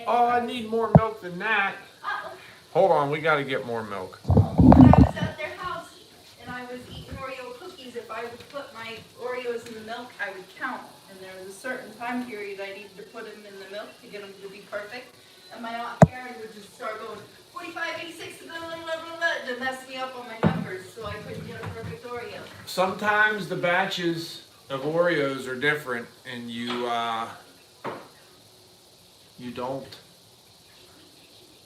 Oh, I need more milk than that. Hold on, we got to get more milk. When I was at their house and I was eating Oreo cookies, if I would put my Oreos in the milk, I would count. And there was a certain time period I needed to put them in the milk to get them to be perfect. And my Aunt Karen would just start going, 45, 86, blah, blah, blah, blah, blah, to mess me up on my numbers so I couldn't get a perfect Oreo. Sometimes the batches of Oreos are different, and you don't.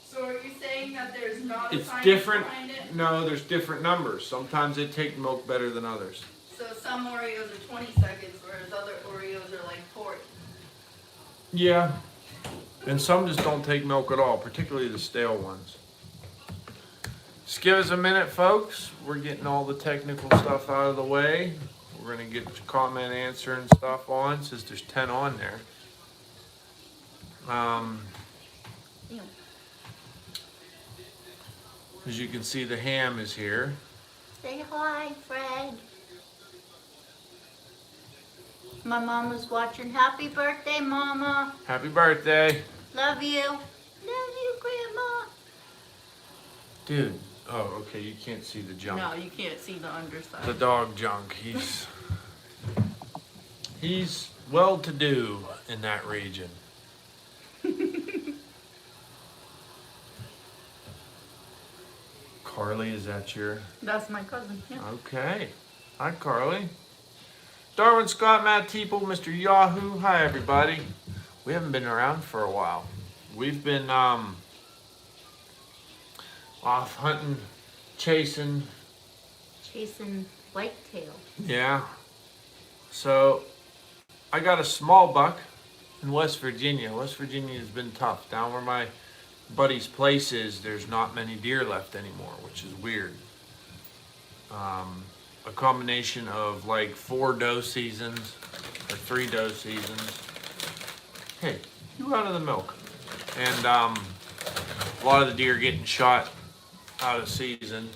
So are you saying that there's not a It's science different. behind it? No, there's different numbers. Sometimes they take milk better than others. So some Oreos are 20 seconds, whereas other Oreos are like 40. Yeah. And some just don't take milk at all, particularly the stale ones. Just give us a minute, folks. We're getting all the technical stuff out of the way. We're going to get the comment answering stuff on, since there's 10 on there. As you can see, the ham is here. Say hi, Fred. My mom was watching. Happy birthday, Mama. Happy birthday. Love you. Love you, Grandma. Dude. Oh, okay, you can't see the junk. No, you can't see the underside. The dog junk. He's well-to-do in that region. Carly, is that your... That's my cousin, yeah. Okay. Hi, Carly. Darwin Scott, Matt Teeple, Mr. Yahoo. Hi, everybody. We haven't been around for a while. We've been off hunting, chasing. Chasing whitetail. Yeah. So, I got a small buck in West Virginia. West Virginia has been tough. Down where my buddy's place is, there's not many deer left anymore, which is weird. A combination of like 4 doe seasons or 3 doe seasons. Hey, you out of the milk. And a lot of the deer getting shot out of season.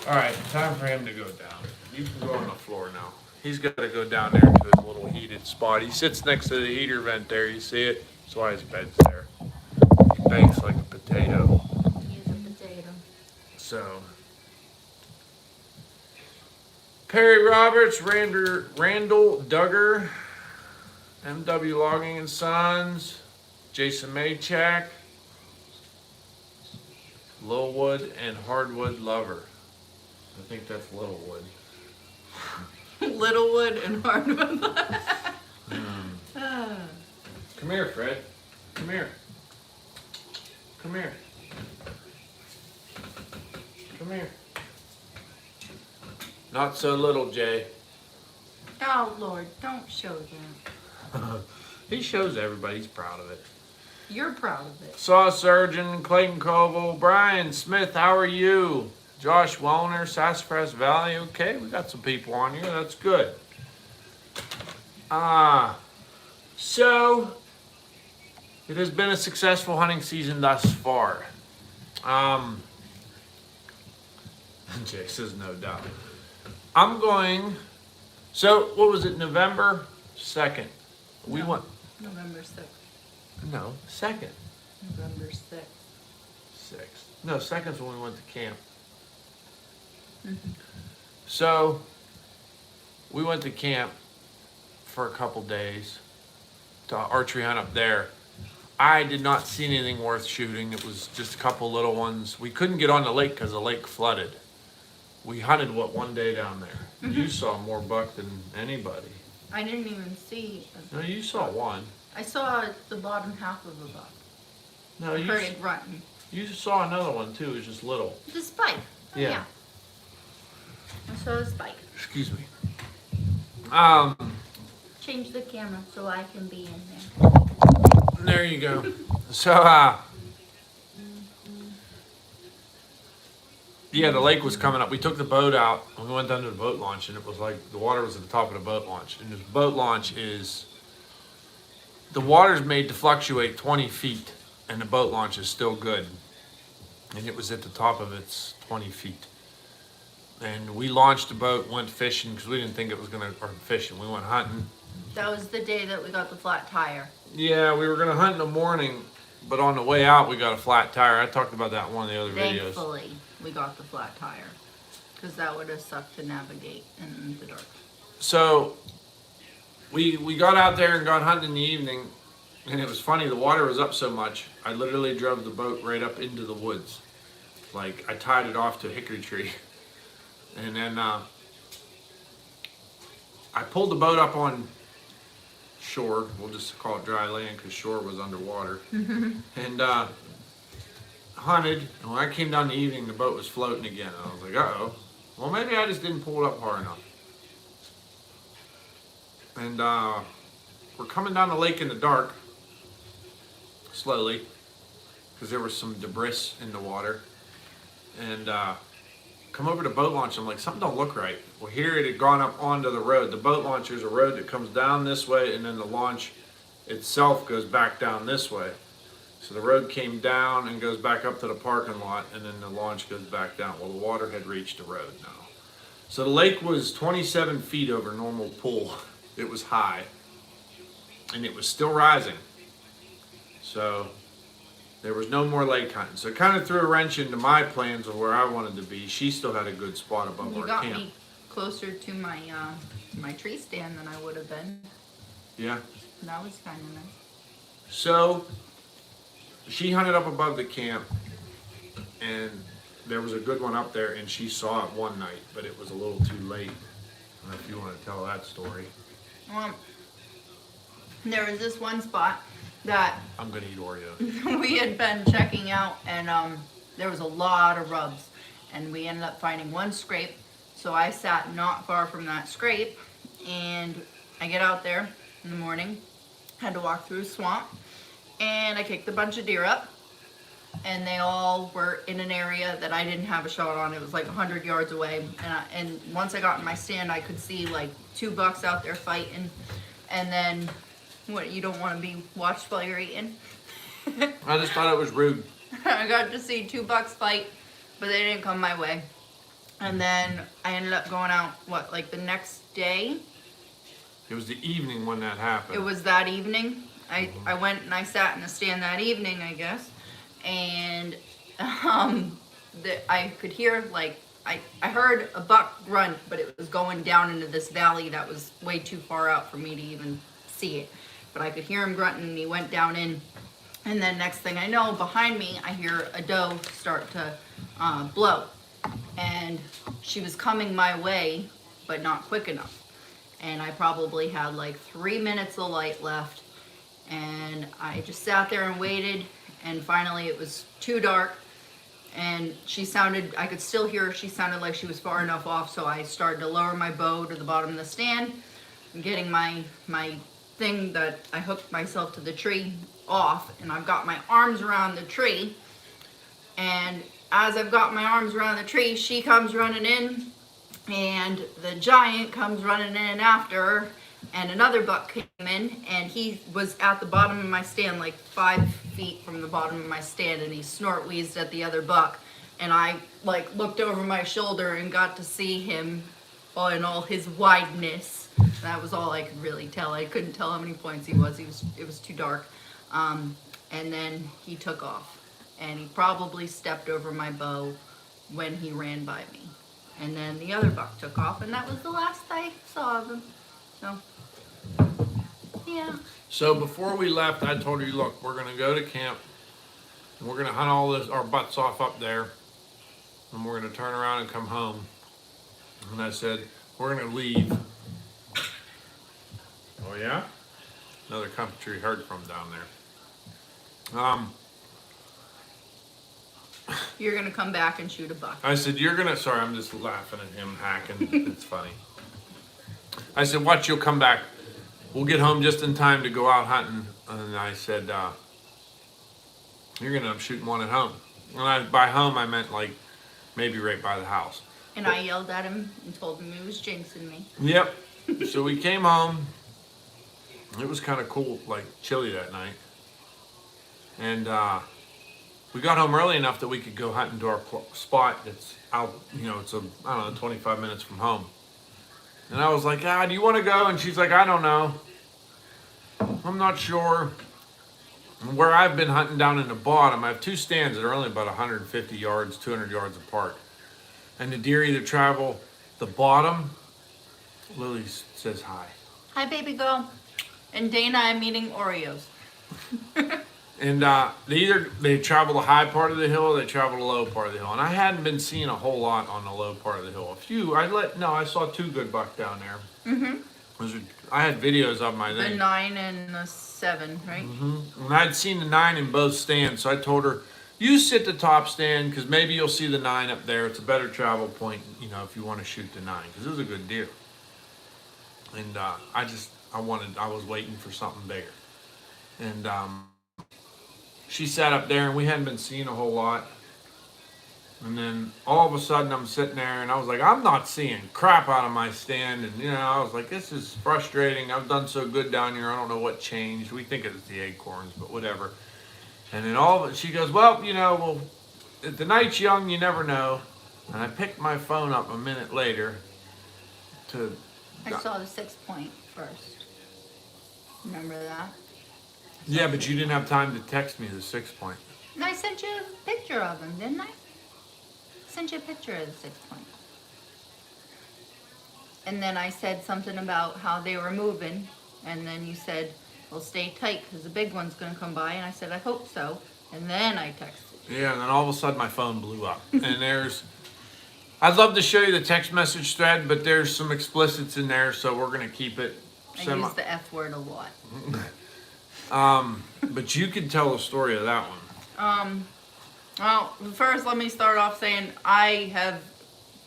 All right, time for him to go down. You can go on the floor now. He's got to go down there to his little heated spot. He sits next to the heater vent there. You see it? That's why his bed's there. He bakes like a potato. He's a potato. So, Perry Roberts, Randall Duggar, MW Logging and Sons, Jason Maychak, Lilwood, and Hardwood Lover. I think that's Littlewood. Littlewood and Hardwood. Come here, Fred. Come here. Come here. Come here. Not so little, Jay. Oh, Lord, don't show that. He shows everybody. He's proud of it. You're proud of it. Saw Surgeon, Clayton Koval, Brian Smith, how are you? Josh Wellner, Sassafras Valley. Okay, we got some people on here. That's good. So it has been a successful hunting season thus far. Jay says no doubt. I'm going. So what was it? November 2nd. We went. November 6th. No, 2nd. November 6th. 6th. No, 2nd's when we went to camp. Mm-hmm. So we went to camp for a couple days to archery hunt up there. I did not see anything worth shooting. It was just a couple little ones. We couldn't get on the lake because the lake flooded. We hunted, one day down there? You saw more buck than anybody. I didn't even see. No, you saw one. I saw the bottom half of a buck. No, I heard it grunting. you saw another one too. It was just little. The spike. Oh, Yeah. I saw the spike. Excuse me. Change the camera so I can be in there. There you go. So, yeah, the lake was coming up. We took the boat out and we went down to the boat launch, and it was like the water was at the top of the boat launch. And the boat launch is, the water's made to fluctuate 20 feet, and the boat launch is still good. And it was at the top of its 20 feet. And we launched the boat, went fishing, because we didn't think it was going to, or fishing, we went hunting. That was the day that we got the flat tire. Yeah, we were gonna hunt in the morning, but on the way out we got a flat tire. I talked about that in one of the other videos. Thankfully, we got the flat tire. Because that would have sucked to navigate in the dark. So we got out there and got hunting in the evening, and it was funny. The water was up so much, I literally drove the boat right up into the woods. Like, I tied it off to a hickory tree, and then I pulled the boat up on shore. We'll just call it dry land because shore was underwater. And hunted, and when I came down in the evening, the boat was floating again. I was like, uh-oh. Well, maybe I just didn't pull it up hard enough. And we're coming down the lake in the dark, slowly, because there was some debris in the water. And come over to boat launch. I'm like, something don't look right. Well, here it had gone up onto the road. The boat launch is a road that comes down this way, and then the launch itself goes back down this way. So the road came down and goes back up to the parking lot, and then the launch goes back down. Well, the water had reached the road now. So the lake was 27 feet over normal pool. It was high, and it was still rising. So there was no more lake hunting. So it kind of threw a wrench into my plans of where I wanted to be. She still had a good spot above You our got camp. me closer to my tree stand than I would have been. Yeah. That was kind of nice. So she hunted up above the camp, and there was a good one up there, and she saw it one night, but it was a little too late. I don't know if you want to tell that story. There was this one spot that I'm gonna eat Oreo. we had been checking out, and there was a lot of rubs, and we ended up finding one scrape. So I sat not far from that scrape, and I get out there in the morning, had to walk through a swamp, and I kicked a bunch of deer up, and they all were in an area that I didn't have a shot on. It was like 100 yards away, and once I got in my stand, I could see like 2 bucks out there fighting, and then what, you don't want to be watched while you're eating? I just thought it was rude. I got to see 2 bucks fight, but they didn't come my way. And then I ended up going out, like the next day? It was the evening when that happened. It was that evening. I went and I sat in the stand that evening, I guess. And I could hear, like, I heard a buck grunt, but it was going down into this valley that was way too far out for me to even see it. But I could hear him grunting, and he went down in. And then next thing I know, behind me, I hear a doe start to blow. And she was coming my way, but not quick enough. And I probably had like 3 minutes of light left. And I just sat there and waited. And finally it was too dark. And she sounded, I could still hear her. She sounded like she was far enough off. So I started to lower my bow to the bottom of the stand. I'm getting my thing that I hooked myself to the tree off. And I've got my arms around the tree. And as I've got my arms around the tree, she comes running in. And the giant comes running in after her. And another buck came in, and he was at the bottom of my stand, like 5 feet from the bottom of my stand, and he snort-wheezed at the other buck. And I like looked over my shoulder and got to see him in all his wideness. That was all I could really tell. I couldn't tell how many points he was. It was too dark. And then he took off, and he probably stepped over my bow when he ran by me. And then the other buck took off, and that was the last I saw of him. So, yeah. So before we left, I told her, look, we're going to go to camp, and we're going to hunt all our butts off up there, and we're going to turn around and come home. And I said, we're going to leave. Oh, yeah? Another country we heard from down there. You're going to come back and shoot a buck. I said, sorry, I'm just laughing at him hacking. It's funny. I said, watch, you'll come back. We'll get home just in time to go out hunting. And I said, you're going to end up shooting one at home. And by home, I meant like maybe right by the house. And I yelled at him and told him he was jinxing me. Yep. So we came home. It was kind of cool, like chilly that night. And we got home early enough that we could go hunting to our spot that's out, it's 25 minutes from home. And I was like, do you want to go? And she's like, I don't know. I'm not sure. Where I've been hunting down in the bottom, I have two stands that are only about 150 yards, 200 yards apart. And the deer either travel the bottom. Lily says hi. Hi, baby girl. And Dana, I'm eating Oreos. And they travel the high part of the hill, or they travel the low part of the hill. And I hadn't been seeing a whole lot on the low part of the hill. I saw two good buck down there. I had videos of my The thing. 9 and the 7, right? And I'd seen the 9 in both stands, so I told her, you sit the top stand because maybe you'll see the 9 up there. It's a better travel point, if you want to shoot the 9, because it was a good deer. And I was waiting for something bigger. And she sat up there, and we hadn't been seeing a whole lot. And then all of a sudden, I'm sitting there, and I was like, I'm not seeing crap out of my stand. And, I was like, this is frustrating. I've done so good down here. I don't know what changed. We think it was the acorns, but whatever. And then she goes, well, if the night's young, you never know. And I picked my phone up a minute later I saw the 6 point first. Remember that? Yeah, but you didn't have time to text me the 6 point. And I sent you a picture of him, didn't I? Sent you a picture of the 6 point. And then I said something about how they were moving. And then you said, well, stay tight because the big one's going to come by. And I said, I hope so. And then I texted you. Yeah, and then all of a sudden my phone blew up. And I'd love to show you the text message thread, but there's some explicits in there, so we're going to keep it I use the F word a lot. But you can tell the story of that one. Well, first let me start off saying I have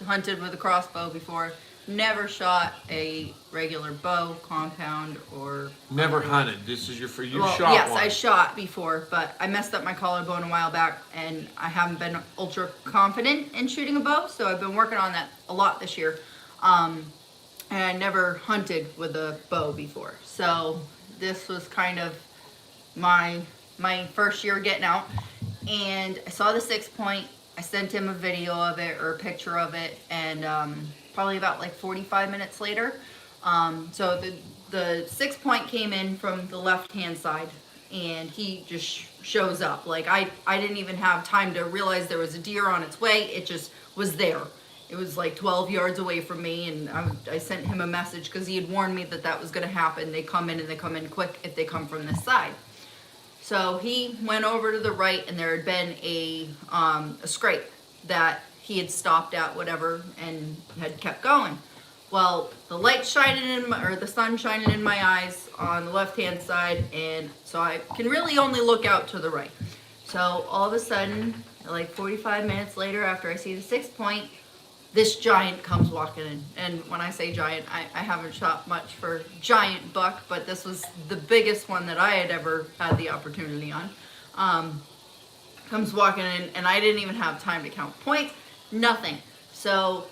hunted with a crossbow before. Never shot a regular bow, compound, or... Never hunted. This is shot yes, one. I shot before, but I messed up my collarbone a while back, and I haven't been ultra confident in shooting a bow, so I've been working on that a lot this year. And I never hunted with a bow before, so this was kind of my first year getting out. And I saw the 6 point. I sent him a video of it or a picture of it, and probably about like 45 minutes later. So the 6 point came in from the left hand side, and he just shows up. Like I didn't even have time to realize there was a deer on its way. It just was there. It was like 12 yards away from me, and I sent him a message because he had warned me that was going to happen. They come in, and they come in quick if they come from this side. So he went over to the right, and there had been a scrape that he had stopped at, whatever, and had kept going. Well, the light shining the sun shining in my eyes on the left-hand side, and so I can really only look out to the right. So all of a sudden, like 45 minutes later, after I see the 6 point, this giant comes walking in. And when I say giant, I haven't shot much for giant buck, but this was the biggest one that I had ever had the opportunity on. Comes walking in, and I didn't even have time to count points, nothing. So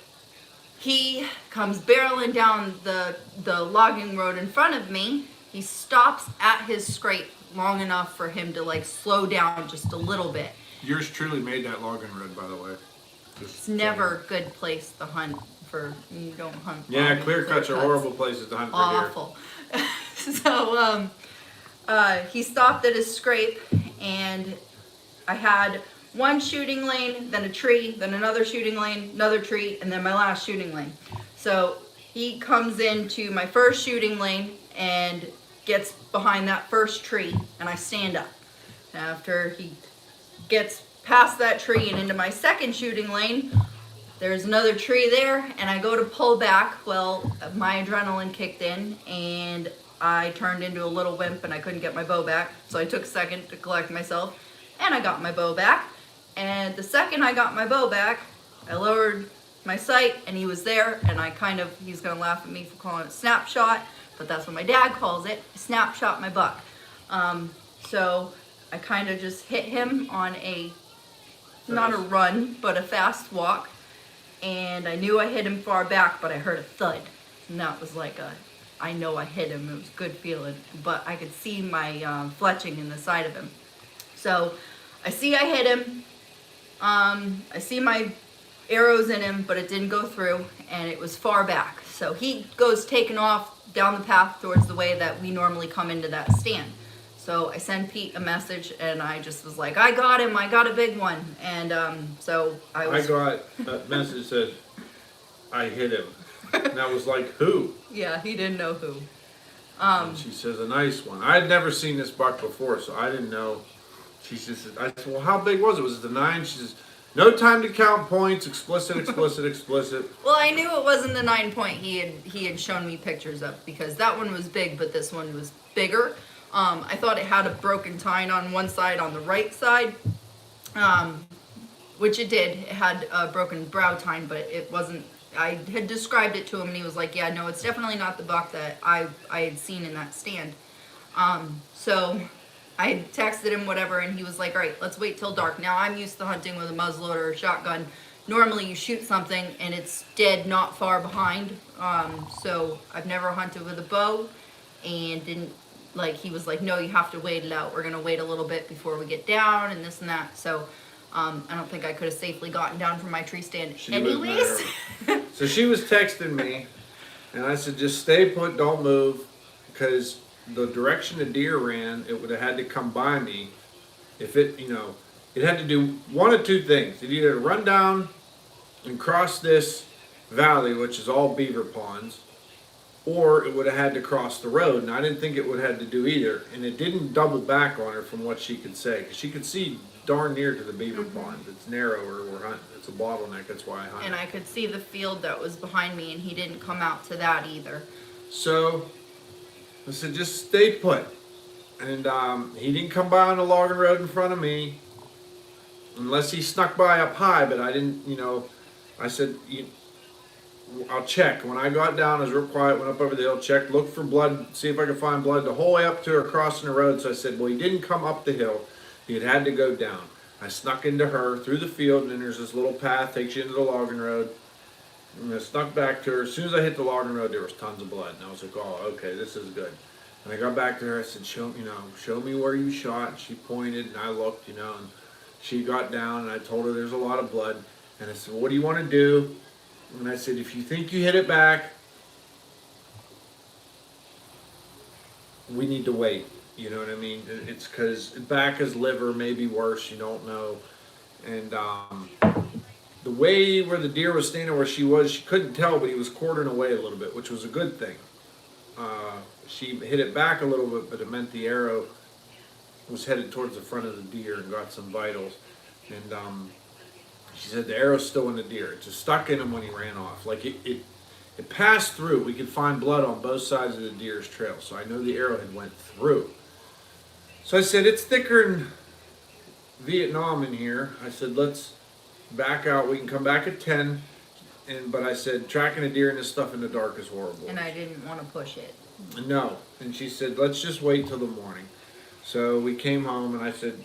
he comes barreling down the logging road in front of me. He stops at his scrape long enough for him to like slow down just a little bit. Yours truly made that logging road, by the way. It's never a good place to hunt for. You don't hunt. Yeah, clear cuts are horrible places to hunt for awful. So he stopped at his scrape, and I had one shooting lane, then a tree, then another shooting lane, another tree, and then my last shooting lane. So he comes into my first shooting lane and gets behind that first tree, and I stand up. After he gets past that tree and into my second shooting lane, there's another tree there, and I go to pull back. Well, my adrenaline kicked in, and I turned into a little wimp, and I couldn't get my bow back. So I took a second to collect myself, and I got my bow back. And the second I got my bow back, I lowered my sight, and he was there, and he's gonna laugh at me for calling it a snapshot, but that's what my dad calls it, snapshot my buck. So I kind of just hit him on not a run, but a fast walk. And I knew I hit him far back, but I heard a thud. And that was like I know I hit him. It was a good feeling. But I could see my fletching in the side of him. So I see I hit him. I see my arrows in him, but it didn't go through. And it was far back. So he goes taking off down the path towards the way that we normally come into that stand. So I send Pete a message, and I just was like, I got him, I got a big one. And so I got a message that said, I hit him. And I was like, who? Yeah, he didn't know who. And she says, a nice one. I had never seen this buck before, so I didn't know. She says, I said, well, how big was it? Was it the 9? She says, no time to count points, explicit, explicit, explicit. Well, I knew it wasn't the 9 point he had shown me pictures of, because that one was big, but this one was bigger. I thought it had a broken tine on one side, on the right side, which it did. It had a broken brow tine, but it wasn't. I had described it to him, and he was like, yeah, no, it's definitely not the buck that I had seen in that stand. So I texted him whatever, and he was like, all right, let's wait till dark. Now, I'm used to hunting with a muzzleloader or a shotgun. Normally you shoot something and it's dead not far behind. So I've never hunted with a bow, and didn't, like, he was like, no, you have to wait it out. We're going to wait a little bit before we get down and this and that. So I don't think I could have safely gotten down from my tree stand anyways. So she was texting me, and I said, just stay put, don't move, because the direction the deer ran, it would have had to come by me. If it, it had to do one of two things. It either run down and cross this valley, which is all beaver ponds, or it would have had to cross the road, and I didn't think it would have had to do either. And it didn't double back on her from what she could say, because she could see darn near to the beaver pond. It's narrower, we're hunting. It's a bottleneck, that's why I hunt. And I could see the field that was behind me, and he didn't come out to that either. So I said, just stay put. And he didn't come by on the logging road in front of me, unless he snuck by up high, but I didn't, I said, I'll check. When I got down, I was real quiet, went up over the hill, checked, looked for blood, see if I could find blood the whole way up to her crossing the road. So I said, well, he didn't come up the hill. He had to go down. I snuck into her through the field, and then there's this little path takes you into the logging road. And I snuck back to her. As soon as I hit the logging road, there was tons of blood, and I was like, "Oh, okay, this is good." And I got back to her. I said, "Show me where you shot." And she pointed, and I looked, and she got down, and I told her there's a lot of blood. And I said, well, "What do you want to do?" And I said, "If you think you hit it back, we need to wait." You know what I mean? It's because back is liver, maybe worse. You don't know. And the way where the deer was standing where she was, she couldn't tell, but he was quartering away a little bit, which was a good thing. She hit it back a little bit, but it meant the arrow was headed towards the front of the deer and got some vitals. And she said the arrow's still in the deer. It just stuck in him when he ran off. Like it passed through. We could find blood on both sides of the deer's trail, so I know the arrow had went through. So I said, it's thicker than Vietnam in here. I said, let's back out. We can come back at 10. But I said, tracking a deer and this stuff in the dark is horrible. And I didn't want to push it. No. And she said, let's just wait till the morning. So we came home, and I said,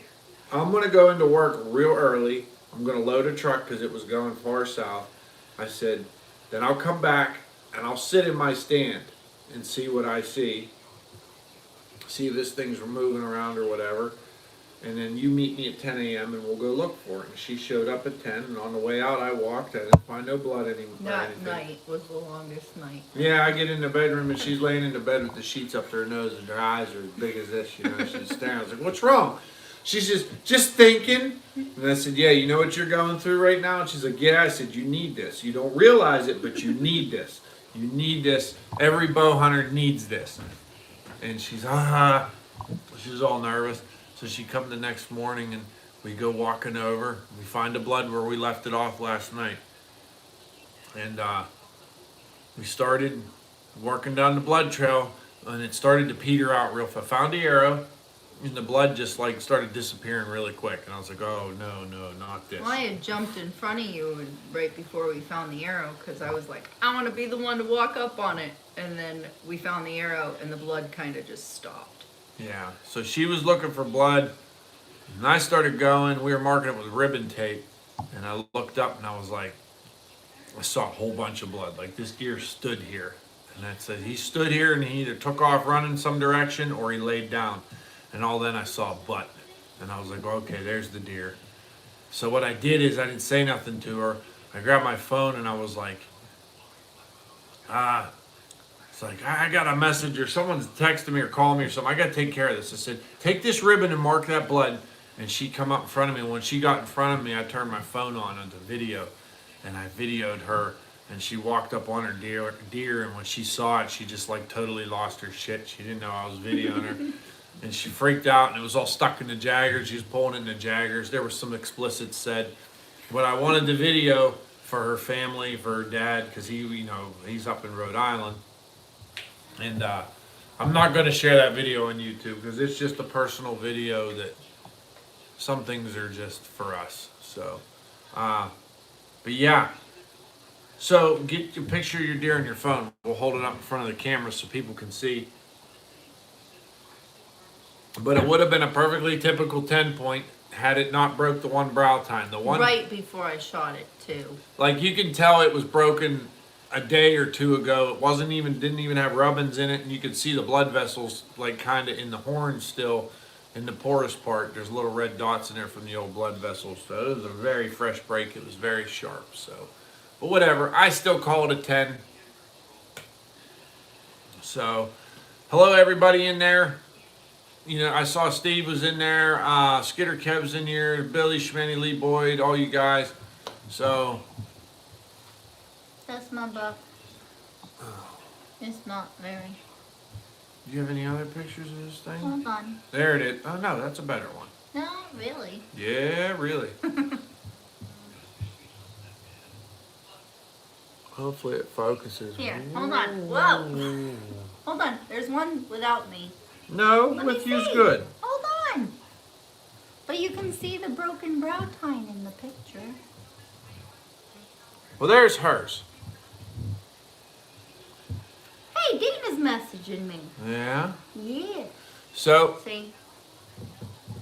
I'm going to go into work real early. I'm going to load a truck because it was going far south. I said, then I'll come back and I'll sit in my stand and see what I see. See if this thing's moving around or whatever. And then you meet me at 10 a.m. and we'll go look for it. And she showed up at 10, and on the way out I walked. I didn't find no blood anymore. That night was the longest night. Yeah, I get in the bedroom and she's laying in the bed with the sheets up to her nose and her eyes are as big as this, she's staring. I was like, what's wrong? She says, just thinking. And I said, yeah, you know what you're going through right now? And she's like, yeah. I said, you need this. You don't realize it, but you need this. You need this. Every bow hunter needs this. And she's, she's all nervous. So she come the next morning, and we go walking over. We find the blood where we left it off last night. And we started working down the blood trail, and it started to peter out real fast. Found the arrow, and the blood just started disappearing really quick. And I was like, oh, no, not this. Well, I had jumped in front of you right before we found the arrow, because I was like, I want to be the one to walk up on it. And then we found the arrow, and the blood kind of just stopped. Yeah, so she was looking for blood, and I started going. We were marking it with ribbon tape, and I looked up, and I was like, I saw a whole bunch of blood. Like, this deer stood here, and that said he stood here, and he either took off running some direction or he laid down. And all then I saw a butt, and I was like, okay, there's the deer. So what I did is I didn't say nothing to her. I grabbed my phone, and I was like, It's like, I got a message or someone's texting me or calling me or something. I got to take care of this. I said, take this ribbon and mark that blood. And she come up in front of me. When she got in front of me, I turned my phone on the video, and I videoed her. And she walked up on her deer, and when she saw it, she just like totally lost her shit. She didn't know I was videoing her. And she freaked out, and it was all stuck in the jaggers. She was pulling it in the jaggers. There was some explicit said. But I wanted the video for her family, for her dad, because he's up in Rhode Island. And I'm not going to share that video on YouTube because it's just a personal video that some things are just for us. So, but yeah. So get your picture of your deer on your phone. We'll hold it up in front of the camera so people can see. But it would have been a perfectly typical 10 point had it not broke the one brow tine. The one right before I shot it too. Like you can tell it was broken a day or two ago. It didn't even have rubbings in it, and you could see the blood vessels like kind of in the horn still, in the porous part. There's little red dots in there from the old blood vessels. So it was a very fresh break. It was very sharp. So, but whatever. I still call it a 10. So, hello everybody in there. I saw Steve was in there. Skidder Kev's in here. Billy, Schmanny, Lee Boyd, all you guys. So. That's my buck. It's not very. Do you have any other pictures of this thing? Hold on. There it is. Oh no, that's a better one. No, really. Yeah, really. Hopefully it focuses. Here, hold on. Whoa. Hold on. There's one without me. No, Let with me you's see. good. Hold on. But you can see the broken brow tine in the picture. Well, there's hers. Hey, Dana's messaging me. Yeah. Yeah. So. See?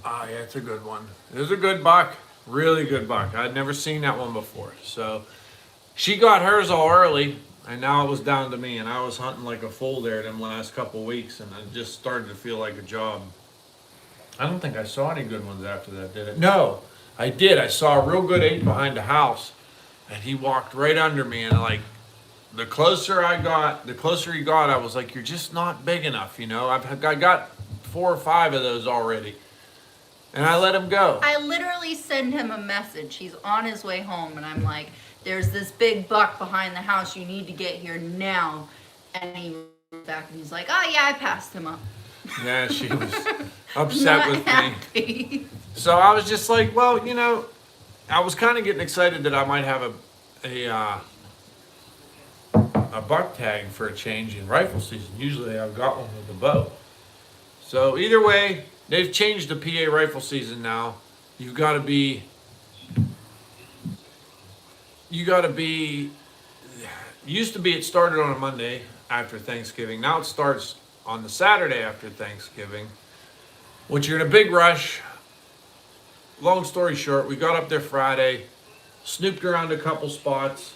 Oh, yeah, it's a good one. It was a good buck. Really good buck. I'd never seen that one before. So, she got hers all early, and now it was down to me. And I was hunting like a fool there them last couple weeks, and it just started to feel like a job. I don't think I saw any good ones after that, did I? No, I did. I saw a real good 8 behind the house, and he walked right under me, and like, the closer he got, I was like, you're just not big enough, I got 4 or 5 of those already. And I let him go. I literally send him a message. He's on his way home, and I'm like, there's this big buck behind the house. You need to get here now. And he went back, and he's like, oh, yeah, I passed him up. Yeah, she was upset with happy. me. So I was just like, well, I was kind of getting excited that I might have a buck tag for a change in rifle season. Usually I've got one with the bow. So either way, they've changed the PA rifle season now. Used to be it started on a Monday after Thanksgiving. Now it starts on the Saturday after Thanksgiving, which you're in a big rush. Long story short, we got up there Friday, snooped around a couple spots.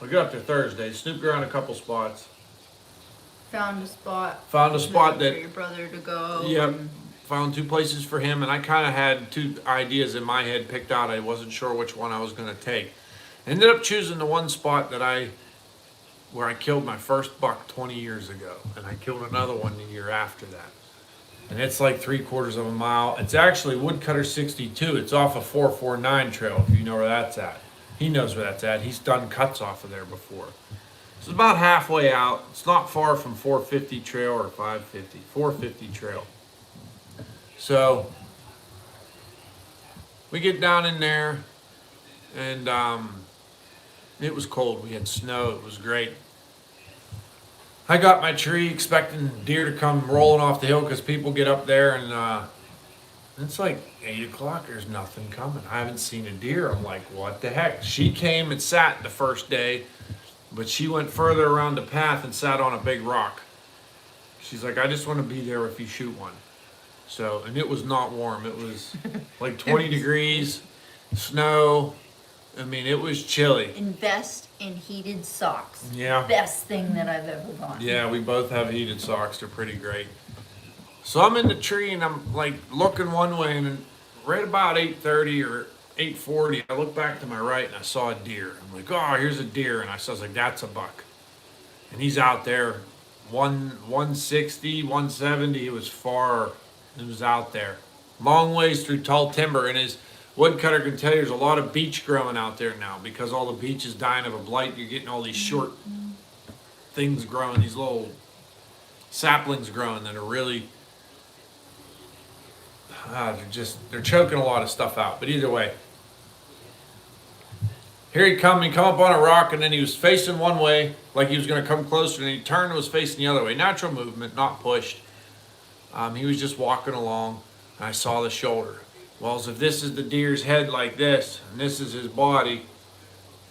We got up there Thursday, snooped around a couple spots. Found a spot that for your brother to go. Yep. Found 2 places for him, and I kind of had 2 ideas in my head picked out. I wasn't sure which one I was going to take. Ended up choosing the one spot where I killed my first buck 20 years ago, and I killed another one the year after that. And it's like 3/4 of a mile. It's actually Woodcutter 62. It's off of 449 trail, if you know where that's at. He knows where that's at. He's done cuts off of there before. It's about halfway out. It's not far from 450 trail or 550. 450 trail. So we get down in there, and it was cold. We had snow. It was great. I got my tree expecting deer to come rolling off the hill because people get up there, and it's like 8 o'clock. There's nothing coming. I haven't seen a deer. I'm like, what the heck? She came and sat the first day, but she went further around the path and sat on a big rock. She's like, I just want to be there if you shoot one. So, and it was not warm. It was like 20 degrees, snow. I mean, it was chilly. Invest in heated socks. Yeah. Best thing that I've ever gotten. Yeah, we both have heated socks. They're pretty great. So I'm in the tree, and I'm like looking one way, and right about 8:30 or 8:40, I look back to my right, and I saw a deer. I'm like, oh, here's a deer. And I was like, that's a buck. And he's out there 160, 170. It was far. It was out there. Long ways through tall timber. And his woodcutter can tell you there's a lot of beech growing out there now because all the beech is dying of a blight. You're getting all these short things growing, these little saplings growing that are really, they're choking a lot of stuff out. But either way, here he come up on a rock, and then he was facing one way, like he was going to come closer, and he turned and was facing the other way. Natural movement, not pushed. He was just walking along, and I saw the shoulder. Well, as if this is the deer's head like this, and this is his body,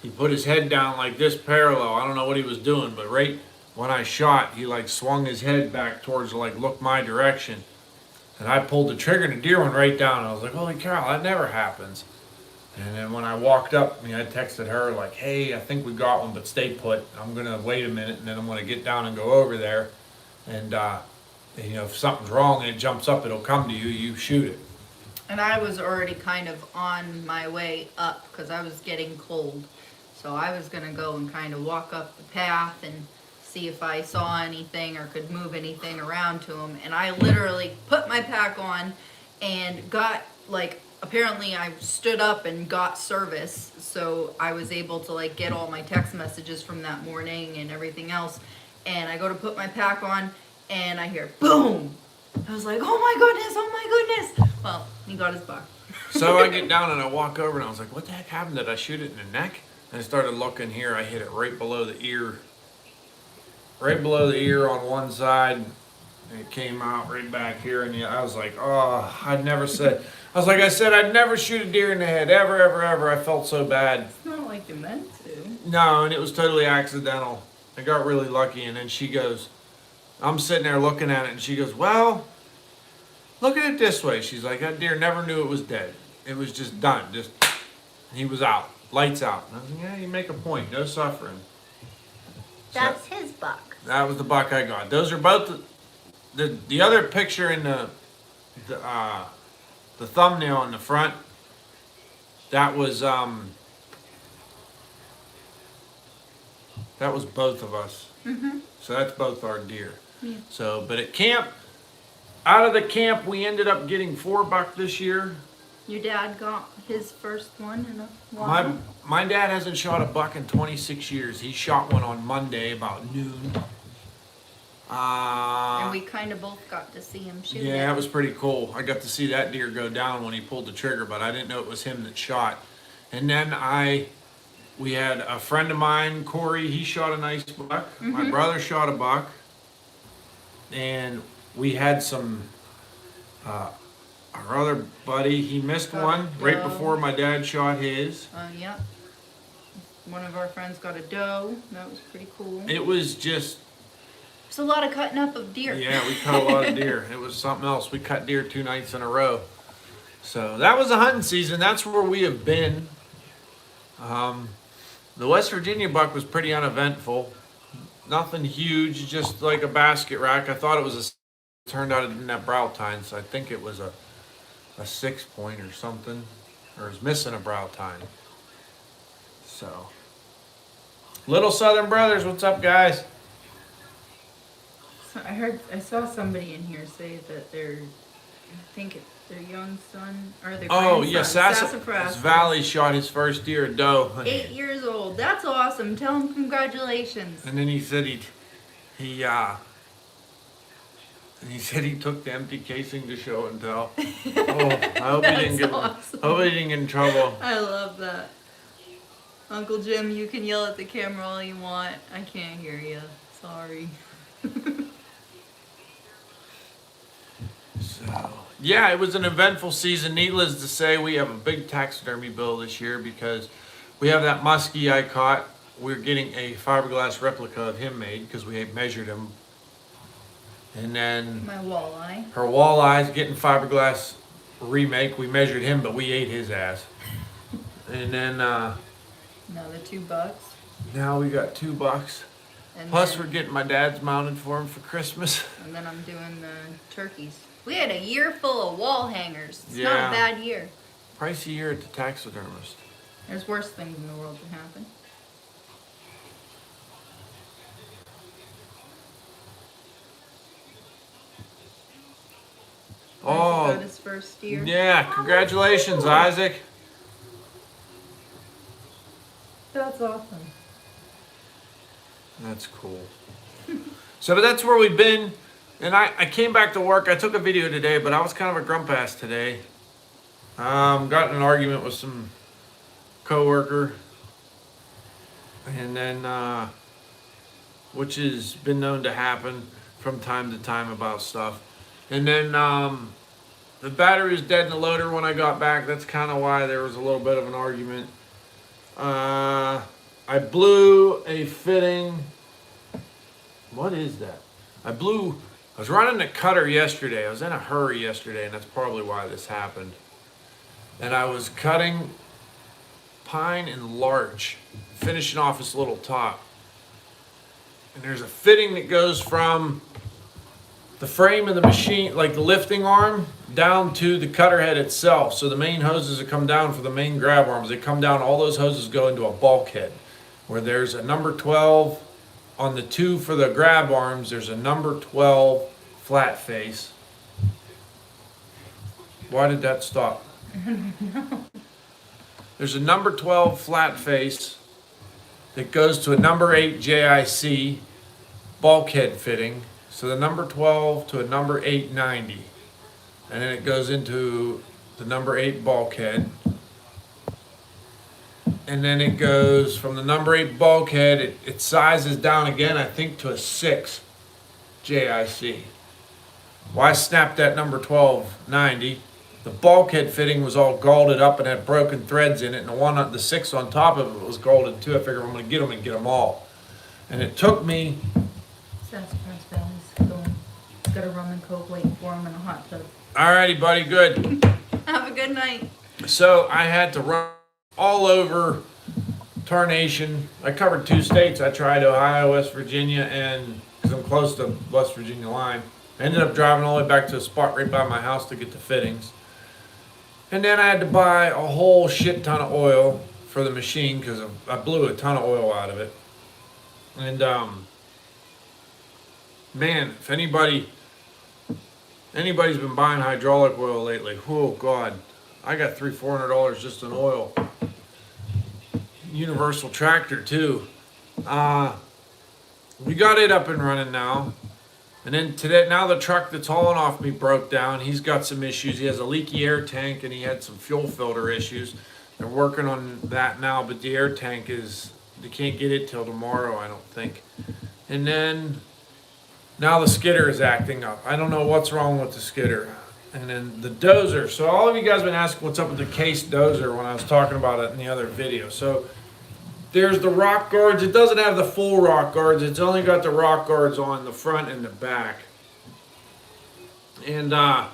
he put his head down like this parallel. I don't know what he was doing, but right when I shot, he like swung his head back towards, like, look my direction. And I pulled the trigger, and the deer went right down. I was like, holy cow, that never happens. And then when I walked up, I texted her like, hey, I think we got one, but stay put. I'm going to wait a minute, and then I'm going to get down and go over there. And, if something's wrong and it jumps up, it'll come to you. You shoot it. And I was already kind of on my way up because I was getting cold. So I was going to go and kind of walk up the path and see if I saw anything or could move anything around to him. And I literally put my pack on and got, apparently I stood up and got service. So I was able to, get all my text messages from that morning and everything else. And I go to put my pack on and I hear boom. I was like, oh my goodness. Well, he got his buck. So I get down and I walk over and I was like, what the heck happened? Did I shoot it in the neck? And I started looking here. I hit it right below the ear. Right below the ear on one side. And it came out right back here. And I was like, oh, I'd never said I'd never shoot a deer in the head. Ever. I felt so bad. It's not like you meant to. No, and it was totally accidental. I got really lucky. And then she goes, I'm sitting there looking at it, and she goes, well, look at it this way. She's like, that deer never knew it was dead. It was just done. He was out. Lights out. And I was like, yeah, you make a point. No suffering. That's his buck. That was the buck I got. Those are both the other picture in the thumbnail in the front. That was both of us. Mm-hmm. So that's both our deer. Yeah. So, but at camp, out of the camp, we ended up getting 4 buck this year. Your dad got his first one in a while. My dad hasn't shot a buck in 26 years. He shot one on Monday about noon. And we kind of both got to see him shoot. Yeah, it was pretty cool. I got to see that deer go down when he pulled the trigger, but I didn't know it was him that shot. And then we had a friend of mine, Corey, he shot a nice buck. Mm-hmm. My brother shot a buck. And we had some, our other buddy, he missed one right before my dad shot his. Yeah. One of our friends got a doe. That was pretty cool. It was just... It's a lot of cutting up of deer. Yeah, we cut a lot of deer. It was something else. We cut deer 2 nights in a row. So that was a hunting season. That's where we have been. The West Virginia buck was pretty uneventful. Nothing huge, just like a basket rack. I thought it was turned out it didn't have brow tine, so I think it was a 6-point or something. Or it was missing a brow tine. So. Little Southern Brothers, what's up, guys? So I saw somebody in here say that their young son, or their grandson, Sassafras Valley shot his first deer, a doe. 8 years old. That's awesome. Tell him congratulations. And then he said he took the empty casing to show and tell. Oh, I hope he didn't get in trouble. I love that. Uncle Jim, you can yell at the camera all you want. I can't hear you. Sorry. So, yeah, it was an eventful season. Needless to say, we have a big taxidermy bill this year because we have that muskie I caught. We're getting a fiberglass replica of him made because we measured him. And then my walleye. Her walleye's getting fiberglass remake. We measured him, but we ate his ass. And then now the $2. Now we got $2. And plus we're getting my dad's mounted for him for Christmas. And then I'm doing the turkeys. We had a year full of wall hangers. It's not a bad year. Pricey year at the taxidermist. There's worse things in the world to happen. Oh, got his first deer. yeah, congratulations, Isaac. That's awesome. That's cool. So but that's where we've been. And I came back to work. I took a video today, but I was kind of a grump ass today. Got in an argument with some coworker. And then, which has been known to happen from time to time about stuff. And then the battery was dead in the loader when I got back. That's kind of why there was a little bit of an argument. I blew a fitting. What is that? I was running the cutter yesterday. I was in a hurry yesterday, and that's probably why this happened. And I was cutting pine and larch, finishing off this little top. And there's a fitting that goes from the frame of the machine, like the lifting arm, down to the cutter head itself. So the main hoses that come down for the main grab arms, they come down, all those hoses go into a bulkhead where there's a number 12 on the two for the grab arms. There's a number 12 flat face. Why did that stop? There's a number 12 flat face that goes to a number 8 JIC bulkhead fitting. So the number 12 to a number 890. And then it goes into the number 8 bulkhead. And then it goes from the number 8 bulkhead, it sizes down again, I think, to a 6 JIC. Well, I snapped that number 1290. The bulkhead fitting was all galded up and had broken threads in it, and the 6 on top of it was galded too. I figured I'm going to get them and get them all. And it took me. That's Prince Valley's going. He's got a rum and coke waiting for him in a hot tub. Alrighty, buddy, good. Have a good night. So I had to run all over Tarnation. I covered 2 states. I tried Ohio, West Virginia, and because I'm close to West Virginia line. I ended up driving all the way back to a spot right by my house to get the fittings. And then I had to buy a whole shit ton of oil for the machine because I blew a ton of oil out of it. And man, if anybody's been buying hydraulic oil lately, oh God, I got $300-400 just in oil. Universal tractor too. We got it up and running now. And then today, now the truck that's hauling off me broke down. He's got some issues. He has a leaky air tank and he had some fuel filter issues. They're working on that now, but the air tank they can't get it till tomorrow, I don't think. And then now the skidder is acting up. I don't know what's wrong with the skidder. And then the dozer. So all of you guys have been asking what's up with the case dozer when I was talking about it in the other video. So there's the rock guards. It doesn't have the full rock guards. It's only got the rock guards on the front and the back. And the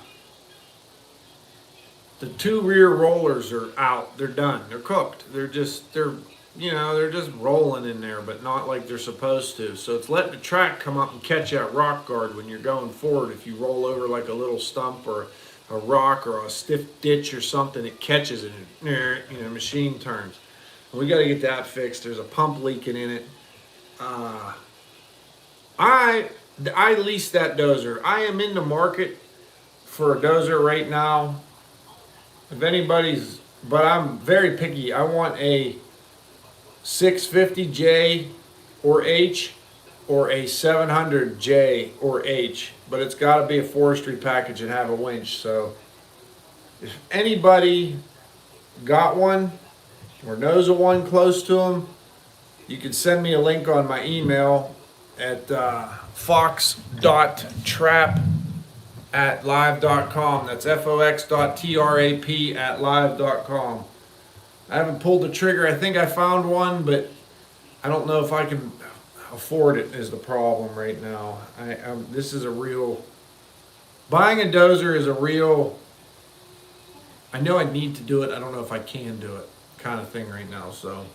2 rear rollers are out. They're done. They're cooked. They're just rolling in there, but not like they're supposed to. So it's letting the track come up and catch that rock guard when you're going forward. If you roll over like a little stump or a rock or a stiff ditch or something, it catches it and machine turns. We got to get that fixed. There's a pump leaking in it. I leased that dozer. I am in the market for a dozer right now. If anybody's, but I'm very picky. I want a 650J or H or a 700J or H, but it's got to be a forestry package and have a winch. So if anybody got one or knows of one close to them, you can send me a link on my email at fox.trap@live.com. That's fox.trap@live.com. I haven't pulled the trigger. I think I found one, but I don't know if I can afford it is the problem right now. This is a real, buying a dozer is a real, I know I need to do it. I don't know if I can do it kind of thing right now. So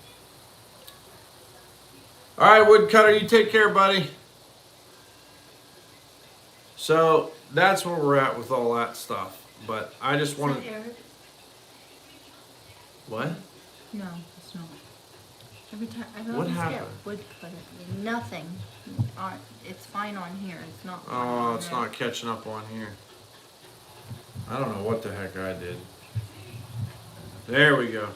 all right, woodcutter, you take care, buddy. So that's where we're at with all that stuff, but I just want to. What? No, it's not. Every time I What always happened? get woodcutter. Nothing. It's fine on here. It's not. Oh, it's not catching up on here. I don't know what the heck I did. There we go.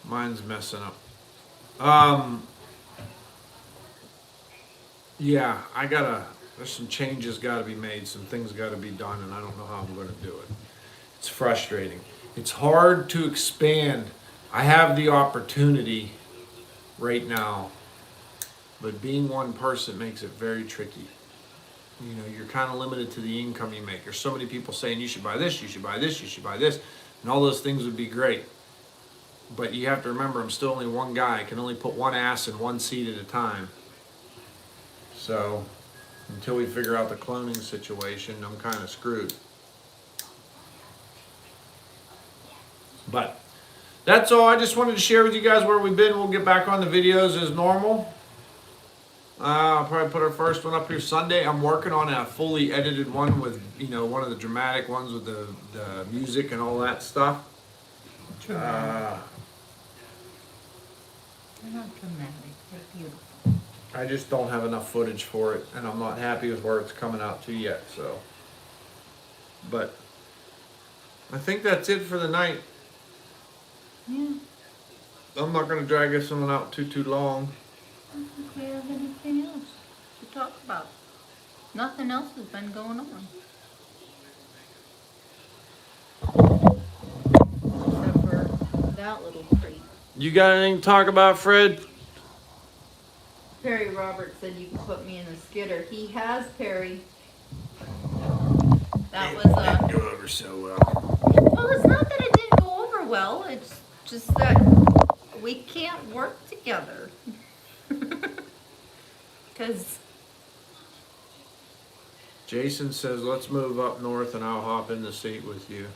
Mine's messing up. Yeah, there's some changes gotta be made, some things gotta be done, and I don't know how I'm gonna do it. It's frustrating. It's hard to expand. I have the opportunity right now, but being one person makes it very tricky. You know, you're kind of limited to the income you make. There's so many people saying you should buy this, you should buy this, you should buy this, and all those things would be great. But you have to remember, I'm still only one guy. I can only put one ass in one seat at a time. So, until we figure out the cloning situation, I'm kind of screwed. But that's all. I just wanted to share with you guys where we've been. We'll get back on the videos as normal. I'll probably put our first one up here Sunday. I'm working on a fully edited one with, you know, one of the dramatic ones with the music and all that stuff. They're not dramatic. They're beautiful. I just don't have enough footage for it, and I'm not happy with where it's coming out to yet. So, but I think that's it for the night. Yeah. I'm not going to drag this one out too long. I don't think we have anything else to talk about. Nothing else has been going on. Except for that little treat. You got anything to talk about, Fred? Perry Roberts said you could put me in a Skidder. He has, Perry. That was Didn't go over so well. well, it's not that it didn't go over well. It's just that we can't work together. Because Jason says, let's move up north and I'll hop in the seat with you.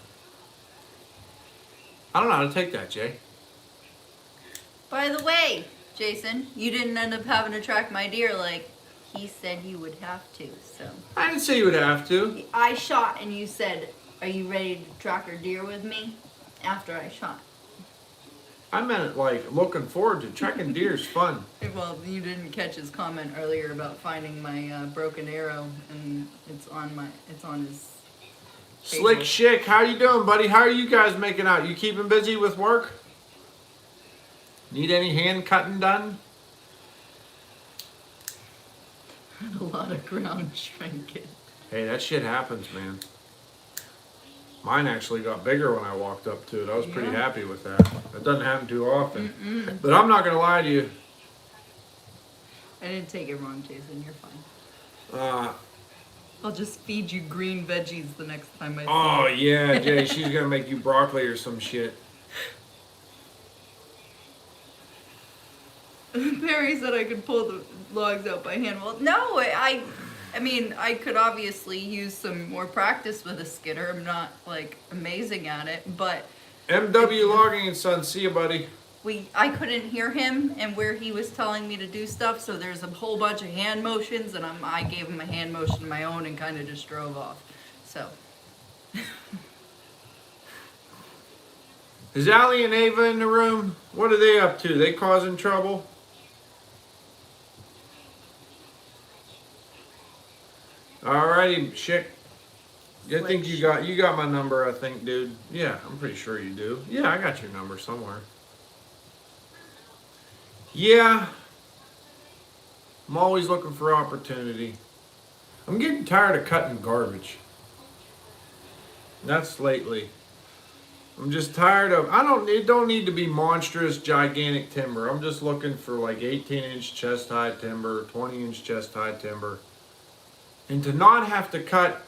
I don't know how to take that, Jay. by the way, Jason, you didn't end up having to track my deer like he said you would have to. So I didn't say you would have to. I shot and you said, "Are you ready to track your deer with me?" After I shot. I meant it like looking forward to tracking deer's fun. Well, you didn't catch his comment earlier about finding my broken arrow, and it's on his. Slick Chick, how you doing, buddy? How are you guys making out? You keeping busy with work? Need any hand cutting done? A lot of ground shrinkage. Hey, that shit happens, man. Mine actually got bigger when I walked up to it. I was pretty happy with that. That doesn't happen too often. But I'm not going to lie to you. I didn't take it wrong, Jason. You're fine. I'll just feed you green veggies the next time I see Oh, you. yeah, Jay. She's going to make you broccoli or some shit. Perry said I could pull the logs out by hand. Well, no, I mean, I could obviously use some more practice with a skidder. I'm not, like, amazing at it, but... MW Logging and Son, see you, buddy. I couldn't hear him and where he was telling me to do stuff, so there's a whole bunch of hand motions, and I gave him a hand motion of my own and kind of just drove off. So... Is Allie and Ava in the room? What are they up to? They causing trouble? Alrighty, Chick. I think you got my number, I think, dude. Yeah, I'm pretty sure you do. Yeah, I got your number somewhere. Yeah. I'm always looking for opportunity. I'm getting tired of cutting garbage. That's lately. I'm just tired of, it don't need to be monstrous, gigantic timber. I'm just looking for like 18-inch chest-high timber, 20-inch chest-high timber. And to not have to cut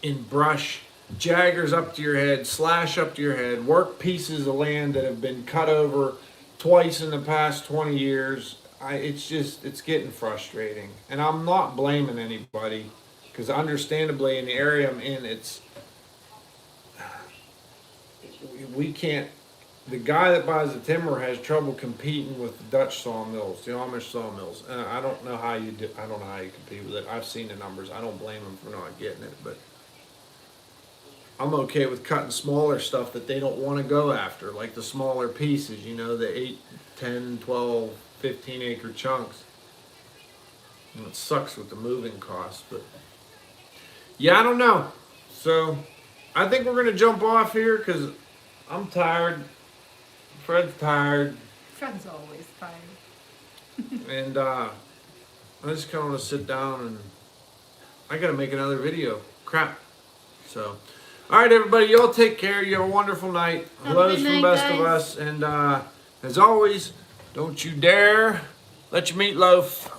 in brush, jaggers up to your head, slash up to your head, work pieces of land that have been cut over twice in the past 20 years. It's getting frustrating. And I'm not blaming anybody, because understandably in the area I'm in, we can't, the guy that buys the timber has trouble competing with the Dutch sawmills, the Amish sawmills. And I don't know how you compete with it. I've seen the numbers. I don't blame them for not getting it, but I'm okay with cutting smaller stuff that they don't want to go after, like the smaller pieces, you know, the 8, 10, 12, 15 acre chunks. And it sucks with the moving costs, but yeah, I don't know. So, I think we're gonna jump off here because I'm tired. Fred's tired, Fred's always tired. and I just kind of want to sit down and I gotta make another video. Crap. So, all right, everybody, y'all take care. You have a wonderful night. Have a good Hellos from night, best of guys. us, and as always, don't you dare let your meatloaf